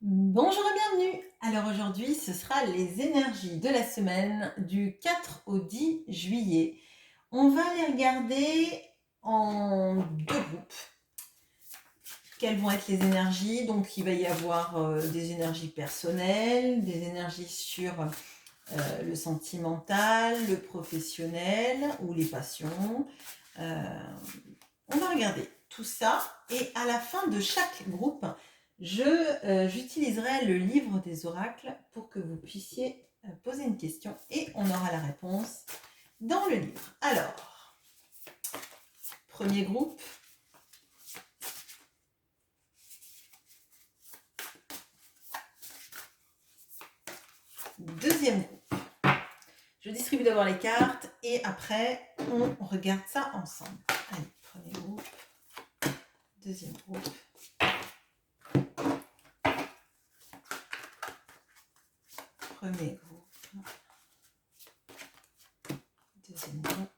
Bonjour et bienvenue. Alors aujourd'hui, ce sera les énergies de la semaine du 4 au 10 juillet. On va les regarder en deux groupes. Quelles vont être les énergies? Donc il va y avoir des énergies personnelles, des énergies sur le sentimental, le professionnel ou les passions. On va regarder tout ça et à la fin de chaque groupe, j'utiliserai le livre des oracles pour que vous puissiez poser une question et on aura la réponse dans le livre. Alors, premier groupe. Deuxième groupe. Je distribue d'abord les cartes et après, on regarde ça ensemble. Allez, premier groupe. Deuxième groupe. Premier groupe. Deuxième groupe.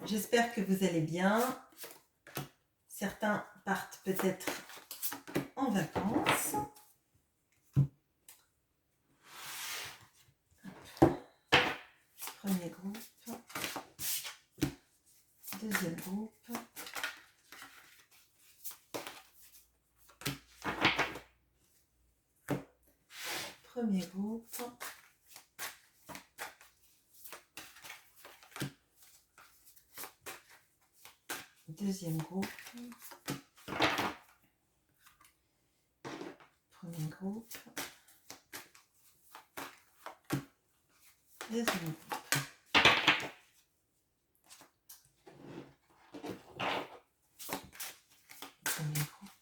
J'espère que vous allez bien. Certains partent peut-être en vacances. Premier groupe. Deuxième groupe. Premier groupe. Deuxième groupe. Premier groupe. Deuxième groupe. Premier groupe.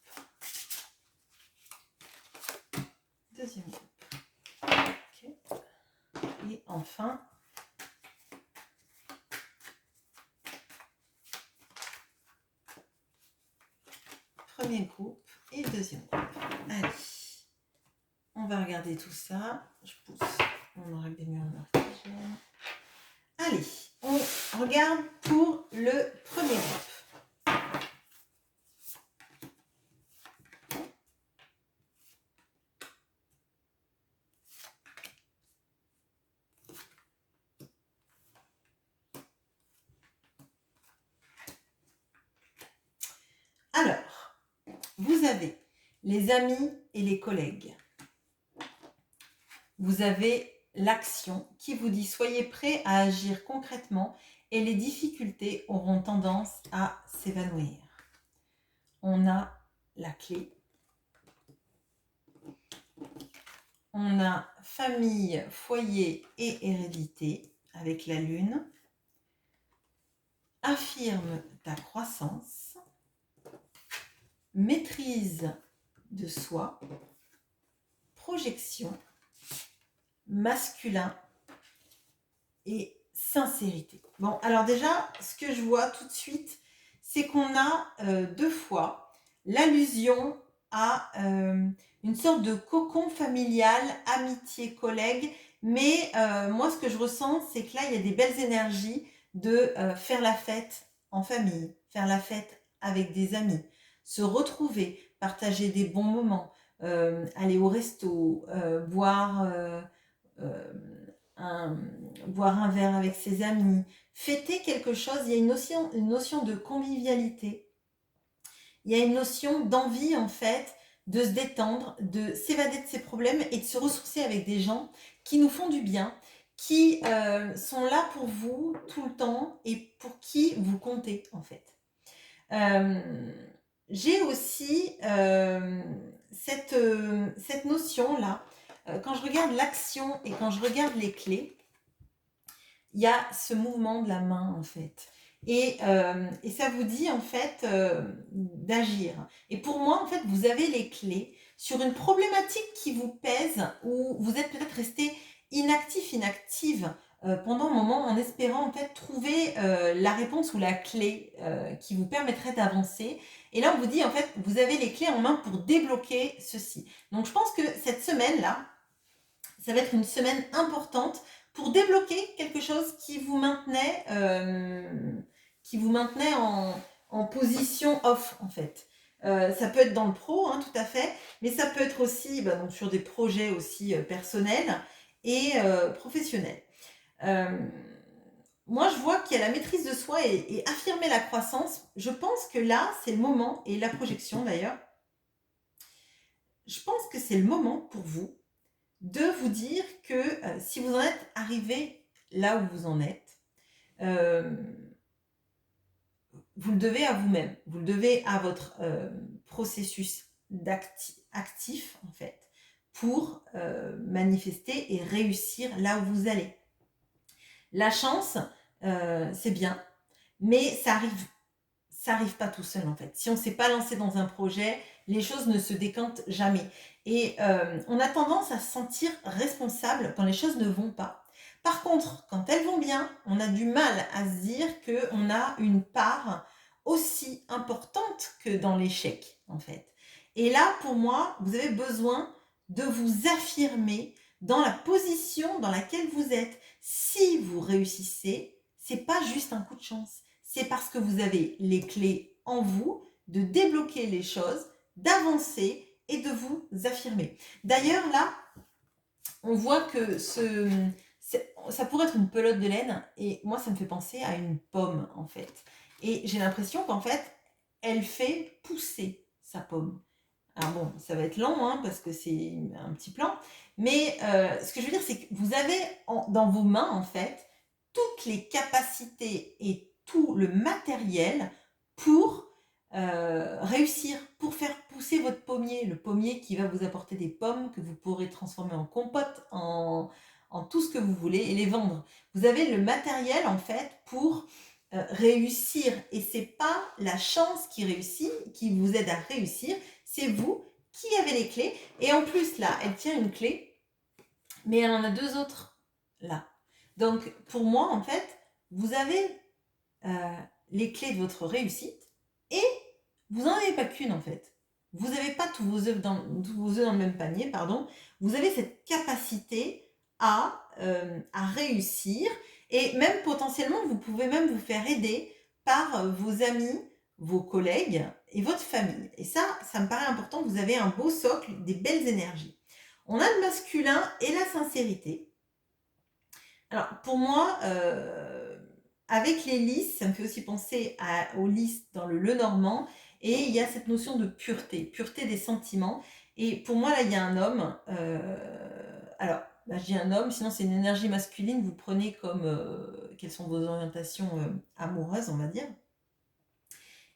Deuxième groupe. Okay. Et enfin, premier groupe et deuxième groupe. Allez, on va regarder tout ça. Je pousse mon oracle des murs norvégiennes. Allez, on regarde pour le premier groupe. Alors, vous avez les amis et les collègues. Vous avez l'action qui vous dit soyez prêts à agir concrètement et les difficultés auront tendance à s'évanouir. On a la clé. On a famille, foyer et hérédité avec la lune. Affirme ta croissance. Maîtrise de soi. Projection. Masculin et sincérité. Bon, alors déjà, ce que je vois tout de suite, c'est qu'on a deux fois l'allusion à une sorte de cocon familial, amitié, collègue, mais moi, ce que je ressens, c'est que là, il y a des belles énergies de faire la fête en famille, faire la fête avec des amis, se retrouver, partager des bons moments, aller au resto, boire un verre avec ses amis, fêter quelque chose. Il y a une notion de convivialité. Il y a une notion d'envie, en fait, de se détendre, de s'évader de ses problèmes et de se ressourcer avec des gens qui nous font du bien, qui sont là pour vous tout le temps et pour qui vous comptez, en fait. J'ai aussi cette notion-là. Quand je regarde l'action et quand je regarde les clés, il y a ce mouvement de la main, en fait. Et ça vous dit, en fait, d'agir. Et pour moi, en fait, vous avez les clés sur une problématique qui vous pèse, où vous êtes peut-être resté inactif, inactive pendant un moment, en espérant, en fait, trouver la réponse ou la clé qui vous permettrait d'avancer. Et là, on vous dit, en fait, vous avez les clés en main pour débloquer ceci. Donc, je pense que cette semaine-là, ça va être une semaine importante pour débloquer quelque chose qui vous maintenait en position off, en fait. Ça peut être dans le pro, hein, tout à fait, mais ça peut être aussi donc sur des projets aussi personnels et professionnels. Moi, je vois qu'il y a la maîtrise de soi et affirmer la croissance. Je pense que là, c'est le moment, et la projection d'ailleurs, je pense que c'est le moment pour vous de vous dire que si vous en êtes arrivé là où vous en êtes, euh, vous le devez à vous-même, vous le devez à votre processus actif, en fait, pour manifester et réussir là où vous allez. La chance, c'est bien, mais ça arrive pas tout seul, en fait. Si on ne s'est pas lancé dans un projet, les choses ne se décantent jamais. Et on a tendance à se sentir responsable quand les choses ne vont pas. Par contre, quand elles vont bien, on a du mal à se dire qu'on a une part aussi importante que dans l'échec, en fait. Et là, pour moi, vous avez besoin de vous affirmer dans la position dans laquelle vous êtes. Si vous réussissez, c'est pas juste un coup de chance. C'est parce que vous avez les clés en vous de débloquer les choses, d'avancer et de vous affirmer. D'ailleurs, là, on voit que ça pourrait être une pelote de laine et moi, ça me fait penser à une pomme, en fait. Et j'ai l'impression qu'en fait, elle fait pousser sa pomme. Alors bon, ça va être lent, hein, parce que c'est un petit plan. Mais ce que je veux dire, c'est que vous avez dans vos mains, en fait, toutes les capacités et tout le matériel pour réussir, pour faire pousser votre pommier. Le pommier qui va vous apporter des pommes que vous pourrez transformer en compote, en tout ce que vous voulez et les vendre. Vous avez le matériel, en fait, pour réussir. Et c'est pas la chance qui réussit, qui vous aide à réussir, c'est vous qui avez les clés. Et en plus, là, elle tient une clé, mais elle en a deux autres là. Donc, pour moi, en fait, vous avez les clés de votre réussite et vous n'en avez pas qu'une, en fait. Vous n'avez pas tous vos œufs dans le même panier, pardon. Vous avez cette capacité à réussir et même potentiellement, vous pouvez même vous faire aider par vos amis, vos collègues et votre famille. Et ça me paraît important. Vous avez un beau socle, des belles énergies. On a le masculin et la sincérité. Alors, pour moi, avec les lys, ça me fait aussi penser aux lys dans le Lenormand. Et il y a cette notion de pureté des sentiments. Et pour moi, là, il y a un homme. Alors, je dis un homme, sinon c'est une énergie masculine. Vous prenez comme quelles sont vos orientations amoureuses, on va dire.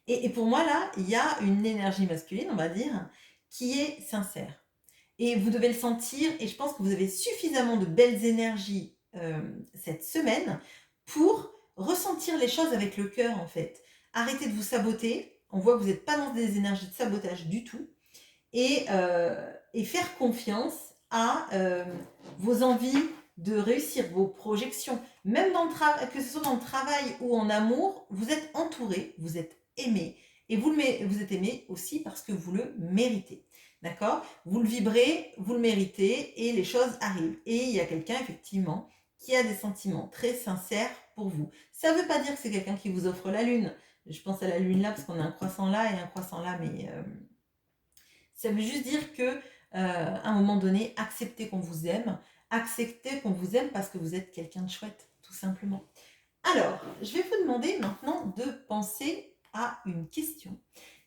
Et pour moi, là, il y a une énergie masculine, on va dire, qui est sincère. Et vous devez le sentir, et je pense que vous avez suffisamment de belles énergies cette semaine pour ressentir les choses avec le cœur, en fait. Arrêtez de vous saboter. On voit que vous n'êtes pas dans des énergies de sabotage du tout. Et faire confiance à vos envies de réussir, vos projections. Même dans que ce soit dans le travail ou en amour, vous êtes entouré, vous êtes aimé. Et vous êtes aimé aussi parce que vous le méritez. D'accord? Vous le vibrez, vous le méritez et les choses arrivent. Et il y a quelqu'un, effectivement, qui a des sentiments très sincères pour vous. Ça ne veut pas dire que c'est quelqu'un qui vous offre la lune. Je pense à la lune là parce qu'on a un croissant là et un croissant là, mais ça veut juste dire que à un moment donné, acceptez qu'on vous aime parce que vous êtes quelqu'un de chouette, tout simplement. Alors, je vais vous demander maintenant de penser à une question.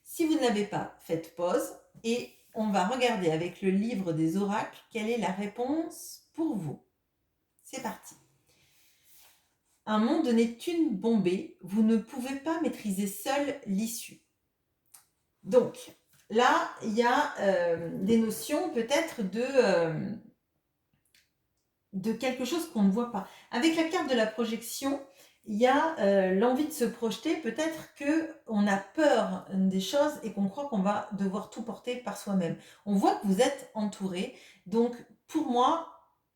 Si vous ne l'avez pas, faites pause et on va regarder avec le livre des oracles quelle est la réponse pour vous. C'est parti. Un monde de Neptune bombé, vous ne pouvez pas maîtriser seul l'issue. Donc, là, il y a des notions peut-être de quelque chose qu'on ne voit pas. Avec la carte de la projection, il y a l'envie de se projeter. Peut-être qu'on a peur des choses et qu'on croit qu'on va devoir tout porter par soi-même. On voit que vous êtes entouré. Donc, pour moi,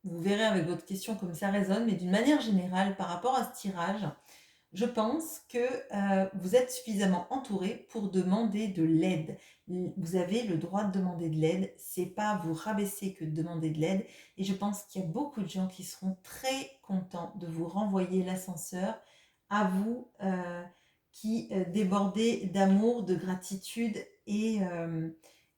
vous verrez avec votre question comme ça résonne, mais d'une manière générale, par rapport à ce tirage, je pense que vous êtes suffisamment entouré pour demander de l'aide. Vous avez le droit de demander de l'aide, c'est pas vous rabaisser que de demander de l'aide. Et je pense qu'il y a beaucoup de gens qui seront très contents de vous renvoyer l'ascenseur, à vous qui débordez d'amour, de gratitude et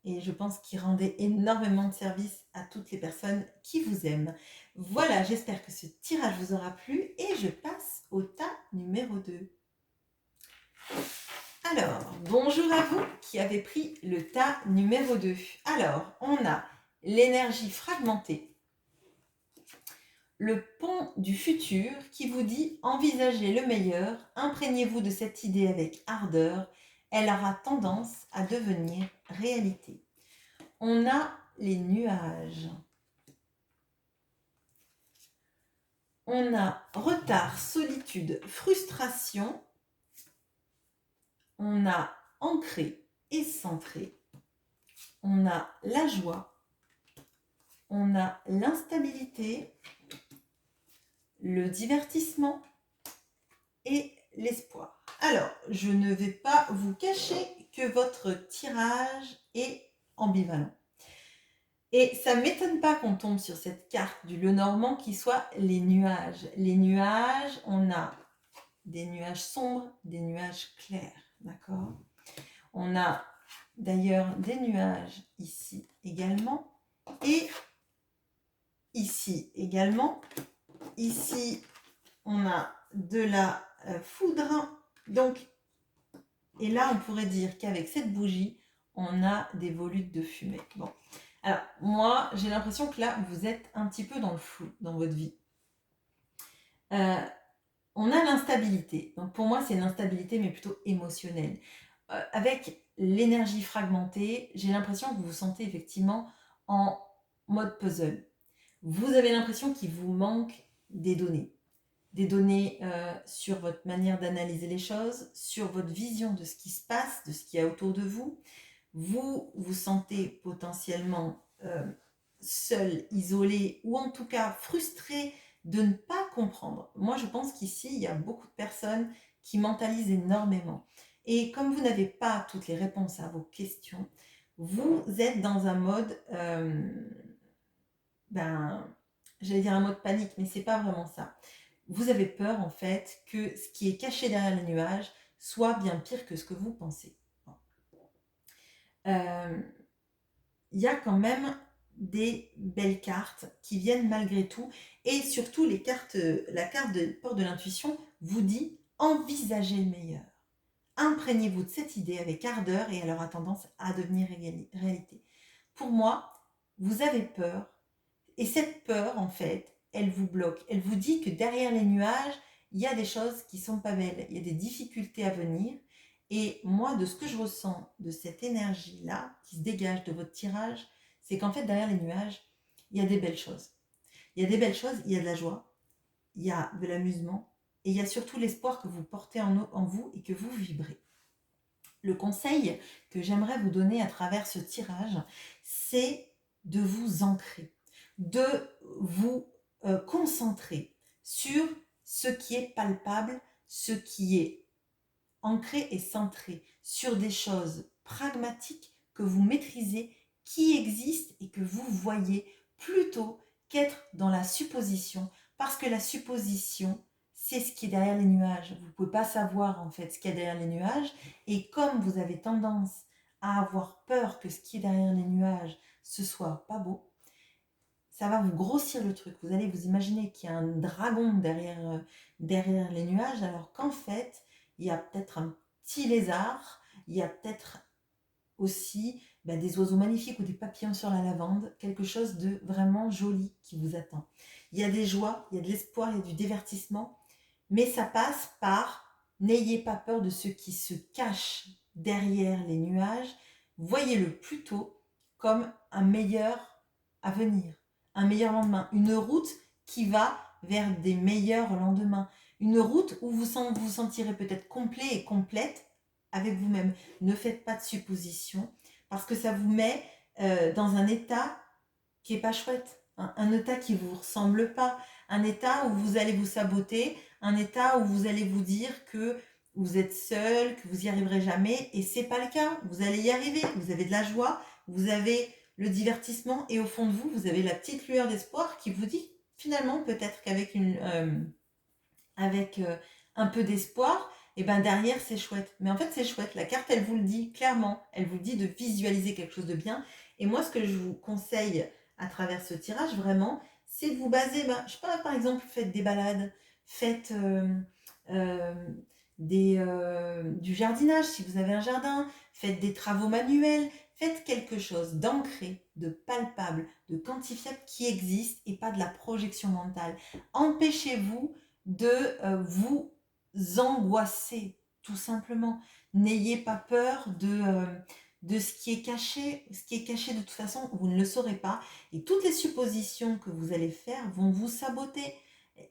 je pense qu'il rendait énormément de service à toutes les personnes qui vous aiment. Voilà, j'espère que ce tirage vous aura plu et je passe au tas numéro 2. Alors, bonjour à vous qui avez pris le tas numéro 2. Alors, on a l'énergie fragmentée, le pont du futur qui vous dit envisagez le meilleur, imprégnez-vous de cette idée avec ardeur, elle aura tendance à devenir réalité. On a les nuages. On a retard, solitude, frustration. On a ancré et centré. On a la joie. On a l'instabilité, le divertissement et l'espoir. Alors, je ne vais pas vous cacher que votre tirage est ambivalent. Et ça ne m'étonne pas qu'on tombe sur cette carte du Lenormand qui soit les nuages. Les nuages, on a des nuages sombres, des nuages clairs, d'accord? On a d'ailleurs des nuages ici également et ici également. Ici, on a de la foudre. Donc, et là, on pourrait dire qu'avec cette bougie, on a des volutes de fumée. Bon. Alors, moi, j'ai l'impression que là, vous êtes un petit peu dans le flou dans votre vie. On a l'instabilité. Donc, pour moi, c'est une instabilité, mais plutôt émotionnelle. Avec l'énergie fragmentée, j'ai l'impression que vous vous sentez effectivement en mode puzzle. Vous avez l'impression qu'il vous manque des données. Des données sur votre manière d'analyser les choses, sur votre vision de ce qui se passe, de ce qu'il y a autour de vous. Vous vous sentez potentiellement seul, isolé ou en tout cas frustré de ne pas comprendre. Moi, je pense qu'ici, il y a beaucoup de personnes qui mentalisent énormément. Et comme vous n'avez pas toutes les réponses à vos questions, vous êtes dans un mode, j'allais dire un mode panique, mais c'est pas vraiment ça. Vous avez peur en fait que ce qui est caché derrière les nuages soit bien pire que ce que vous pensez. Il y a quand même des belles cartes qui viennent malgré tout et surtout la carte de porte de l'intuition vous dit envisagez le meilleur. Imprégnez-vous de cette idée avec ardeur et elle aura tendance à devenir réalité. Pour moi, vous avez peur et cette peur en fait, elle vous bloque. Elle vous dit que derrière les nuages, il y a des choses qui sont pas belles, il y a des difficultés à venir. Et moi, de ce que je ressens de cette énergie-là qui se dégage de votre tirage, c'est qu'en fait, derrière les nuages, il y a des belles choses. Il y a des belles choses, il y a de la joie, il y a de l'amusement, et il y a surtout l'espoir que vous portez en vous et que vous vibrez. Le conseil que j'aimerais vous donner à travers ce tirage, c'est de vous ancrer, de vous concentrer sur ce qui est palpable, ce qui est ancré et centré sur des choses pragmatiques que vous maîtrisez, qui existent et que vous voyez, plutôt qu'être dans la supposition, parce que la supposition, c'est ce qui est derrière les nuages. Vous ne pouvez pas savoir en fait ce qu'il y a derrière les nuages, et comme vous avez tendance à avoir peur que ce qui est derrière les nuages, ce soit pas beau, ça va vous grossir le truc. Vous allez vous imaginer qu'il y a un dragon derrière les nuages, alors qu'en fait, il y a peut-être un petit lézard, il y a peut-être aussi des oiseaux magnifiques ou des papillons sur la lavande, quelque chose de vraiment joli qui vous attend. Il y a des joies, il y a de l'espoir, il y a du divertissement, mais ça passe par n'ayez pas peur de ce qui se cache derrière les nuages, voyez-le plutôt comme un meilleur avenir, un meilleur lendemain, une route qui va vers des meilleurs lendemains, une route où vous vous sentirez peut-être complet et complète avec vous-même. Ne faites pas de suppositions parce que ça vous met dans un état qui est pas chouette, un état qui vous ressemble pas, un état où vous allez vous saboter, un état où vous allez vous dire que vous êtes seul, que vous n'y arriverez jamais, et c'est pas le cas. Vous allez y arriver. Vous avez de la joie, vous avez le divertissement, et au fond de vous, vous avez la petite lueur d'espoir qui vous dit finalement peut-être qu'avec un peu d'espoir, et ben derrière c'est chouette. Mais en fait c'est chouette. La carte elle vous le dit clairement. Elle vous dit de visualiser quelque chose de bien. Et moi ce que je vous conseille à travers ce tirage vraiment, c'est de vous baser. Je sais pas, par exemple, faites des balades, faites euh, du jardinage si vous avez un jardin, faites des travaux manuels, faites quelque chose d'ancré, de palpable, de quantifiable qui existe et pas de la projection mentale. Empêchez-vous de vous angoisser, tout simplement. N'ayez pas peur de ce qui est caché. Ce qui est caché, de toute façon, vous ne le saurez pas. Et toutes les suppositions que vous allez faire vont vous saboter.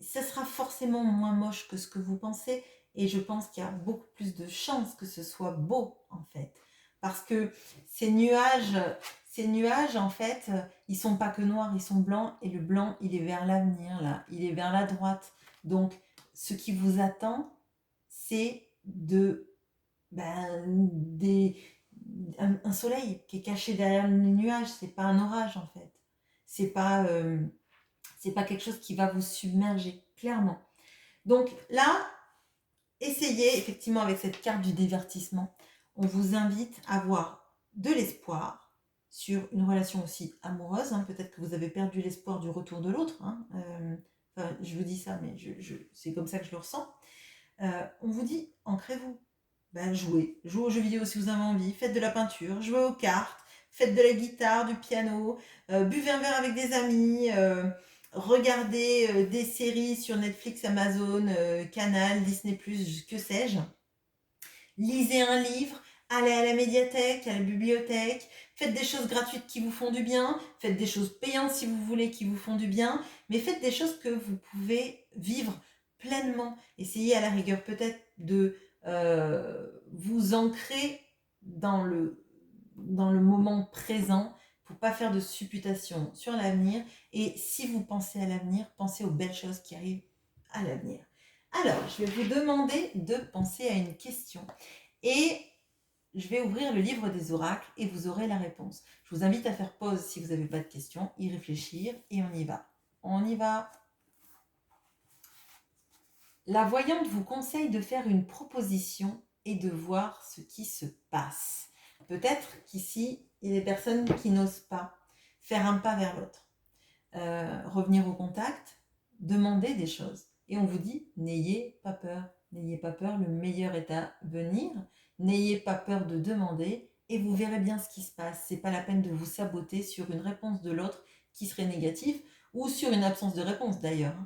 Ça sera forcément moins moche que ce que vous pensez. Et je pense qu'il y a beaucoup plus de chances que ce soit beau, en fait. Parce que ces nuages, en fait, ils sont pas que noirs, ils sont blancs. Et le blanc, il est vers l'avenir, là. Il est vers la droite. Donc, ce qui vous attend, c'est un soleil qui est caché derrière les nuages. C'est pas un orage, en fait. C'est pas quelque chose qui va vous submerger, clairement. Donc là, essayez effectivement avec cette carte du divertissement. On vous invite à avoir de l'espoir sur une relation aussi amoureuse. Peut-être que vous avez perdu l'espoir du retour de l'autre. Je vous dis ça, mais c'est comme ça que je le ressens. On vous dit, ancrez-vous. Jouez aux jeux vidéo si vous avez envie, faites de la peinture, jouez aux cartes, faites de la guitare, du piano, buvez un verre avec des amis, regardez des séries sur Netflix, Amazon, Canal, Disney+, que sais-je. Lisez un livre, allez à la médiathèque, à la bibliothèque, faites des choses gratuites qui vous font du bien, faites des choses payantes si vous voulez qui vous font du bien, mais faites des choses que vous pouvez vivre pleinement. Essayez à la rigueur peut-être de vous ancrer dans le moment présent pour pas faire de supputations sur l'avenir. Et si vous pensez à l'avenir, pensez aux belles choses qui arrivent à l'avenir. Alors, je vais vous demander de penser à une question et je vais ouvrir le livre des oracles et vous aurez la réponse. Je vous invite à faire pause si vous n'avez pas de questions, y réfléchir et on y va. On y va. La voyante vous conseille de faire une proposition et de voir ce qui se passe. Peut-être qu'ici, il y a des personnes qui n'osent pas faire un pas vers l'autre. Revenir au contact, demander des choses. Et on vous dit, n'ayez pas peur. N'ayez pas peur, le meilleur est à venir. N'ayez pas peur de demander et vous verrez bien ce qui se passe. C'est pas la peine de vous saboter sur une réponse de l'autre qui serait négative ou sur une absence de réponse d'ailleurs.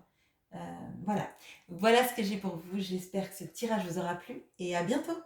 Voilà ce que j'ai pour vous. J'espère que ce tirage vous aura plu et à bientôt.